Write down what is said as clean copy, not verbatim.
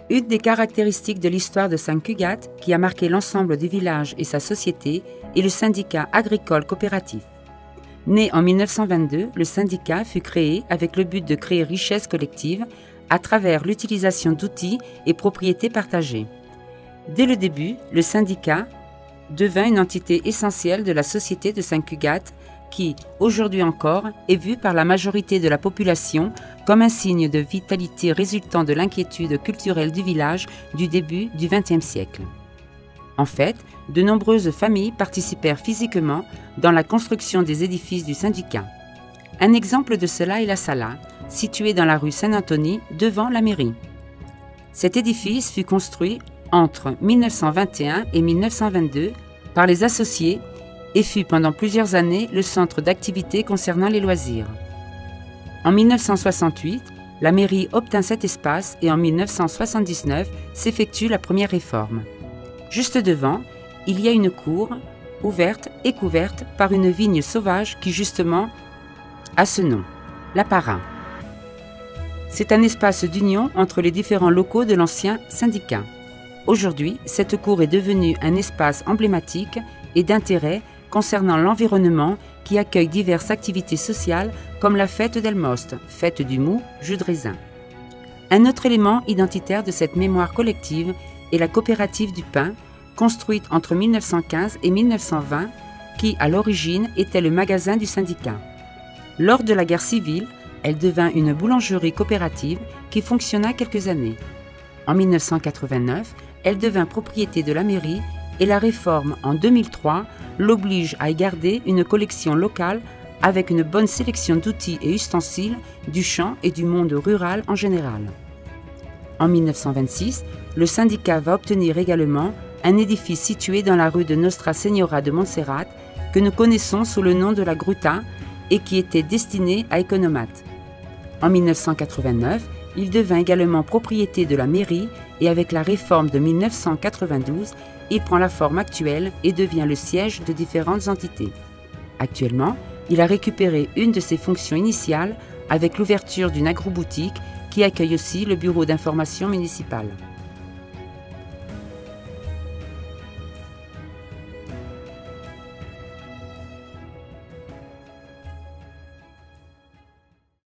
Une des caractéristiques de l'histoire de Sant-Cugat, qui a marqué l'ensemble du village et sa société, est le syndicat agricole coopératif. Né en 1922, le syndicat fut créé avec le but de créer richesse collective à travers l'utilisation d'outils et propriétés partagées. Dès le début, le syndicat devint une entité essentielle de la société de Sant-Cugat qui, aujourd'hui encore, est vue par la majorité de la population comme un signe de vitalité résultant de l'inquiétude culturelle du village du début du XXe siècle. En fait, de nombreuses familles participèrent physiquement dans la construction des édifices du syndicat. Un exemple de cela est la Sala, située dans la rue Saint-Anthony, devant la mairie. Cet édifice fut construit entre 1921 et 1922 par les associés et fut pendant plusieurs années le centre d'activité concernant les loisirs. En 1968, la mairie obtint cet espace et en 1979 s'effectue la première réforme. Juste devant, il y a une cour ouverte et couverte par une vigne sauvage qui justement a ce nom, la Para. C'est un espace d'union entre les différents locaux de l'ancien syndicat. Aujourd'hui, cette cour est devenue un espace emblématique et d'intérêt concernant l'environnement qui accueille diverses activités sociales comme la fête d'Elmost, fête du mou, jus de raisin. Un autre élément identitaire de cette mémoire collective est la coopérative du pain, construite entre 1915 et 1920, qui à l'origine était le magasin du syndicat. Lors de la guerre civile, elle devint une boulangerie coopérative qui fonctionna quelques années. En 1989, elle devint propriété de la mairie et la réforme en 2003 l'oblige à y garder une collection locale avec une bonne sélection d'outils et ustensiles du champ et du monde rural en général. En 1926, le syndicat va obtenir également un édifice situé dans la rue de Nostra Señora de Montserrat que nous connaissons sous le nom de la Gruta et qui était destiné à économates. En 1989, il devint également propriété de la mairie et avec la réforme de 1992, il prend la forme actuelle et devient le siège de différentes entités. Actuellement, il a récupéré une de ses fonctions initiales avec l'ouverture d'une agroboutique qui accueille aussi le bureau d'information municipal.